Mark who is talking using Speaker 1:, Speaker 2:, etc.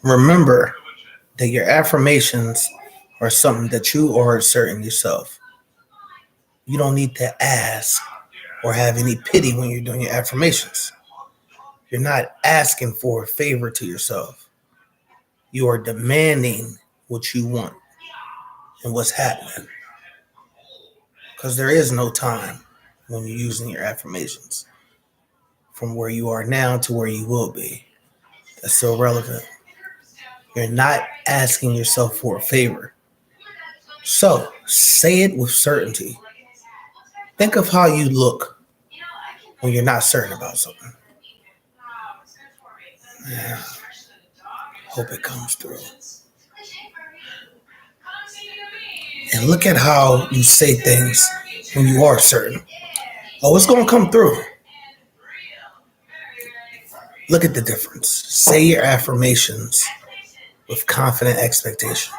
Speaker 1: Remember that your affirmations are something that you are asserting yourself. You don't need to ask or have any pity when you're doing your affirmations. You're not asking for a favor to yourself. You are demanding what you want and what's happening. Because there is no time when you're using your affirmations from where you are now to where you will be. That's still relevant. You're not asking yourself for a favor. So say it with certainty. Think of how you look when you're not certain about something. Yeah, hope it comes through. And look at how you say things when you are certain. Oh, it's going to come through. Look at the difference. Say your affirmations with confident expectation.